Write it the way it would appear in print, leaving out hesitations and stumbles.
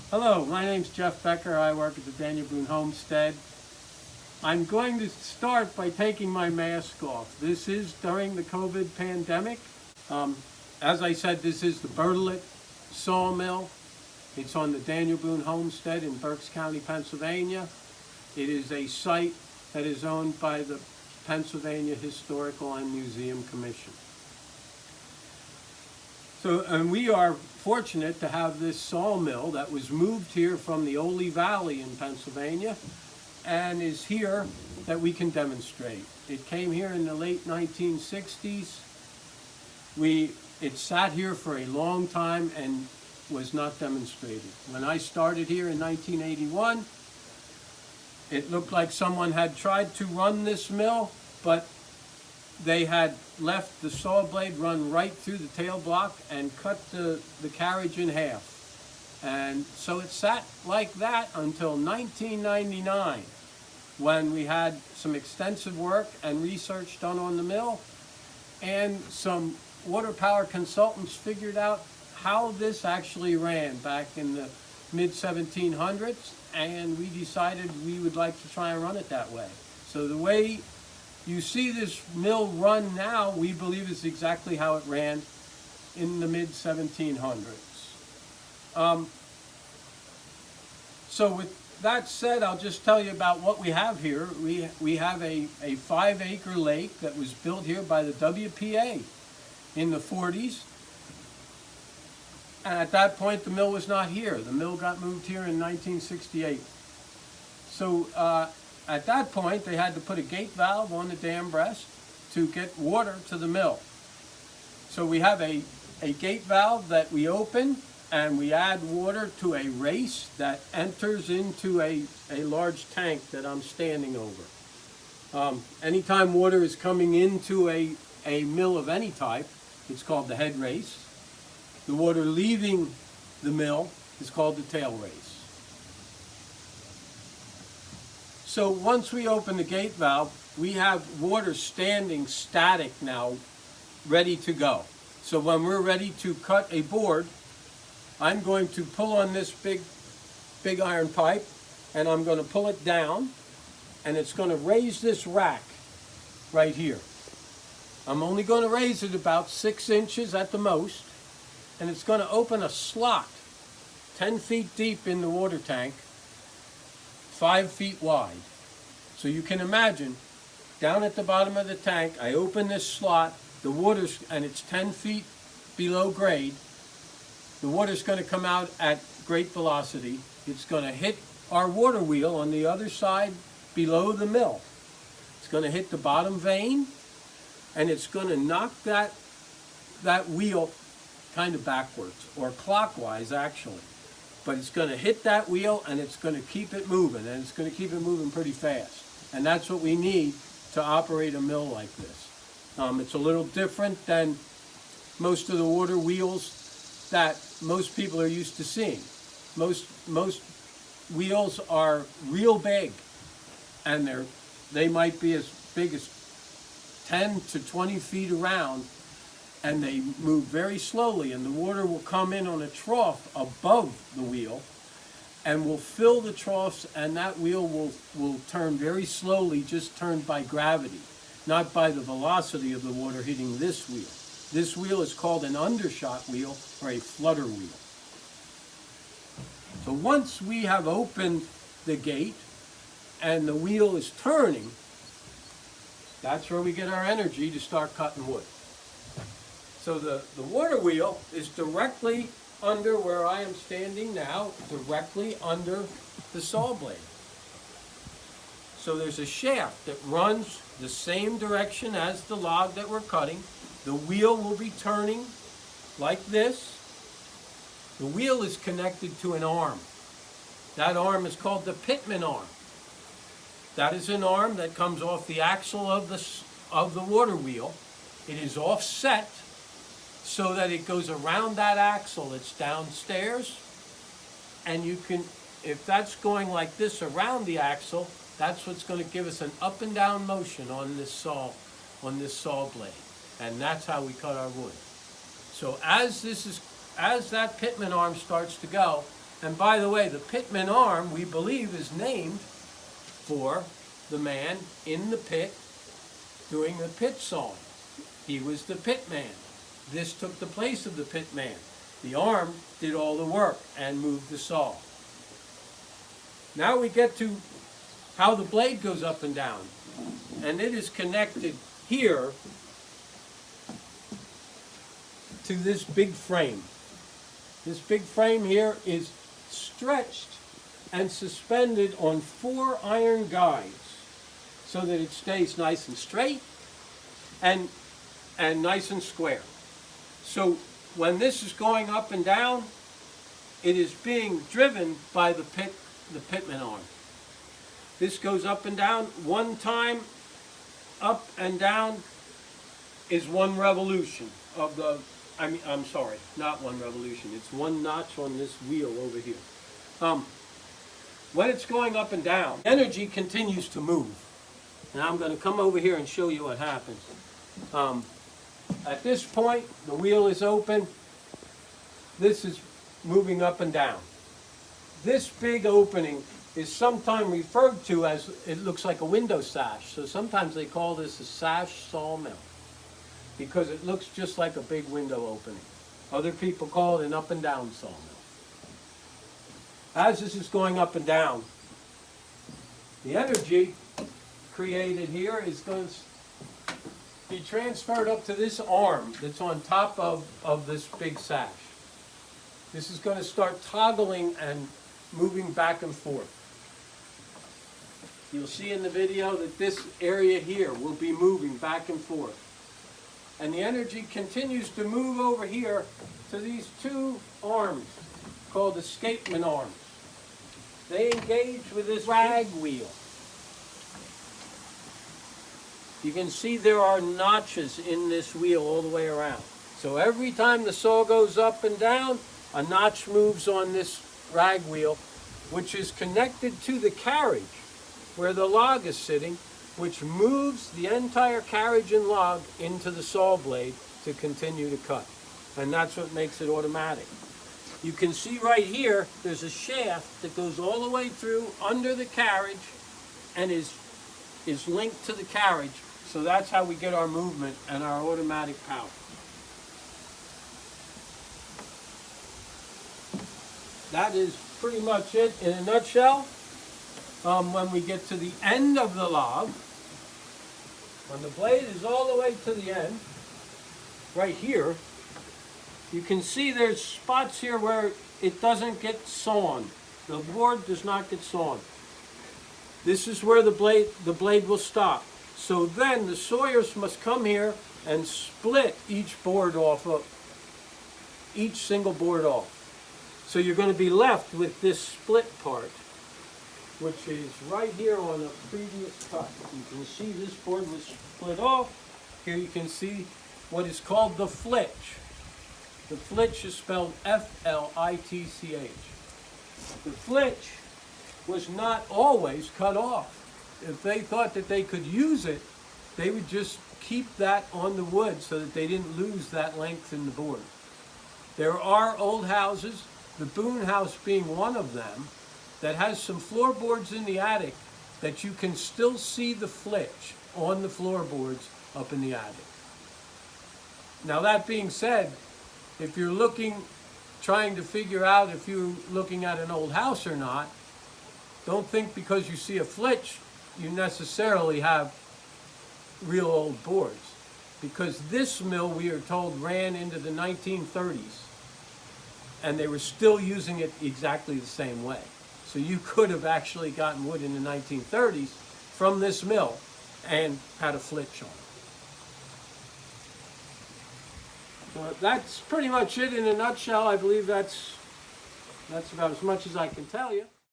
Hello, my name's Jeff Becker. I work at the Daniel Boone Homestead. I'm going to start by taking my mask off. This is during the COVID pandemic. As I said, this is the Bertelet Sawmill. It's on the Daniel Boone Homestead in Berks County, Pennsylvania. It is a site that is owned by the Pennsylvania Historical and Museum Commission. And we are fortunate to have this sawmill that was moved here from the Ole Valley in Pennsylvania and is here that we can demonstrate. It came here in the late 1960s. It sat here for a long time and was not demonstrated. When I started here in 1981, it looked like someone had tried to run this mill, but they had left the saw blade run right through the tail block and cut the carriage in half. And so it sat like that until 1999, when we had some extensive work and research done on the mill, and some water power consultants figured out how this actually ran back in the mid-1700s, and we decided we would like to try and run it that way. So the way you see this mill run now, we believe is exactly how it ran in the mid-1700s. So with that said, I'll just tell you about what we have here. We have a 5-acre lake that was built here by the WPA in the 40s. And at that point, the mill was not here. The mill got moved here in 1968. So at that point, they had to put a gate valve on the dam breast to get water to the mill. So we have a gate valve that we open, and we add water to a race that enters into a large tank that I'm standing over. Anytime water is coming into a mill of any type, it's called the head race. The water leaving the mill is called the tail race. So once we open the gate valve, we have water standing static now, ready to go. So when we're ready to cut a board, I'm going to pull on this big iron pipe, and I'm going to pull it down, and it's going to raise this rack right here. I'm only going to raise it about 6 inches at the most, and it's going to open a slot 10 feet deep in the water tank, 5 feet wide. So you can imagine, down at the bottom of the tank, I open this slot, the water's, and it's 10 feet below grade. The water's going to come out at great velocity. It's going to hit our water wheel on the other side below the mill. It's going to hit the bottom vein, and it's going to knock that wheel kind of backwards, or clockwise actually. But it's going to hit that wheel, and it's going to keep it moving, and it's going to keep it moving pretty fast. And that's what we need to operate a mill like this. It's a little different than most of the water wheels that most people are used to seeing. Most wheels are real big, and they might be as big as 10 to 20 feet around, and they move very slowly, and the water will come in on a trough above the wheel and will fill the troughs, and that wheel will turn very slowly, just turned by gravity, not by the velocity of the water hitting this wheel. This wheel is called an undershot wheel or a flutter wheel. So once we have opened the gate and the wheel is turning, that's where we get our energy to start cutting wood. So the water wheel is directly under where I am standing now, directly under the saw blade. So there's a shaft that runs the same direction as the log that we're cutting. The wheel will be turning like this. The wheel is connected to an arm. That arm is called the pitman arm. That is an arm that comes off the axle of the water wheel. It is offset so that it goes around that axle that's downstairs, and you can, if that's going like this around the axle, that's what's going to give us an up and down motion on this saw blade, and that's how we cut our wood. So as that pitman arm starts to go, And by the way, the pitman arm, we believe, is named for the man in the pit doing the pit sawing. He was the pit man. This took the place of the pit man. The arm did all the work and moved the saw. Now we get to how the blade goes up and down. And it is connected here to this big frame. This big frame here is stretched and suspended on 4 iron guides so that it stays nice and straight and nice and square. So when this is going up and down, it is being driven by the pitman arm. This goes up and down. One time up and down is 1 revolution of the, I'm sorry, not 1 revolution. It's 1 notch on this wheel over here. When it's going up and down, energy continues to move. Now I'm going to come over here and show you what happens. At this point, the wheel is open. This is moving up and down. This big opening is sometimes referred to as, it looks like a window sash. So sometimes they call this a Sash Sawmill because it looks just like a big window opening. Other people call it an up and down sawmill. As this is going up and down, the energy created here is going to be transferred up to this arm that's on top of this big sash. This is going to start toggling and moving back and forth. You'll see in the video that this area here will be moving back and forth. And the energy continues to move over here to these 2 arms called escapement arms. They engage with this drag wheel. You can see there are notches in this wheel all the way around. So every time the saw goes up and down, a notch moves on this drag wheel, which is connected to the carriage where the log is sitting, which moves the entire carriage and log into the saw blade to continue to cut. And that's what makes it automatic. You can see right here, there's a shaft that goes all the way through under the carriage and is linked to the carriage. So that's how we get our movement and our automatic power. That is pretty much it in a nutshell. When we get to the end of the log, when the blade is all the way to the end, right here, you can see there's spots here where it doesn't get sawn. The board does not get sawn. This is where the blade will stop. So then the sawyers must come here and split each single board off. So you're going to be left with this split part, which is right here on a previous cut. You can see this board was split off. Here you can see what is called the flitch. The flitch is spelled F-L-I-T-C-H. The flitch was not always cut off. If they thought that they could use it, they would just keep that on the wood so that they didn't lose that length in the board. There are old houses, the Boone house being one of them, that has some floorboards in the attic that you can still see the flitch on the floorboards up in the attic. Now that being said, if you're trying to figure out if you're looking at an old house or not, don't think because you see a flitch you necessarily have real old boards. Because this mill, we are told, ran into the 1930s and they were still using it exactly the same way. So you could have actually gotten wood in the 1930s from this mill and had a flitch on it. So that's pretty much it in a nutshell. I believe that's about as much as I can tell you.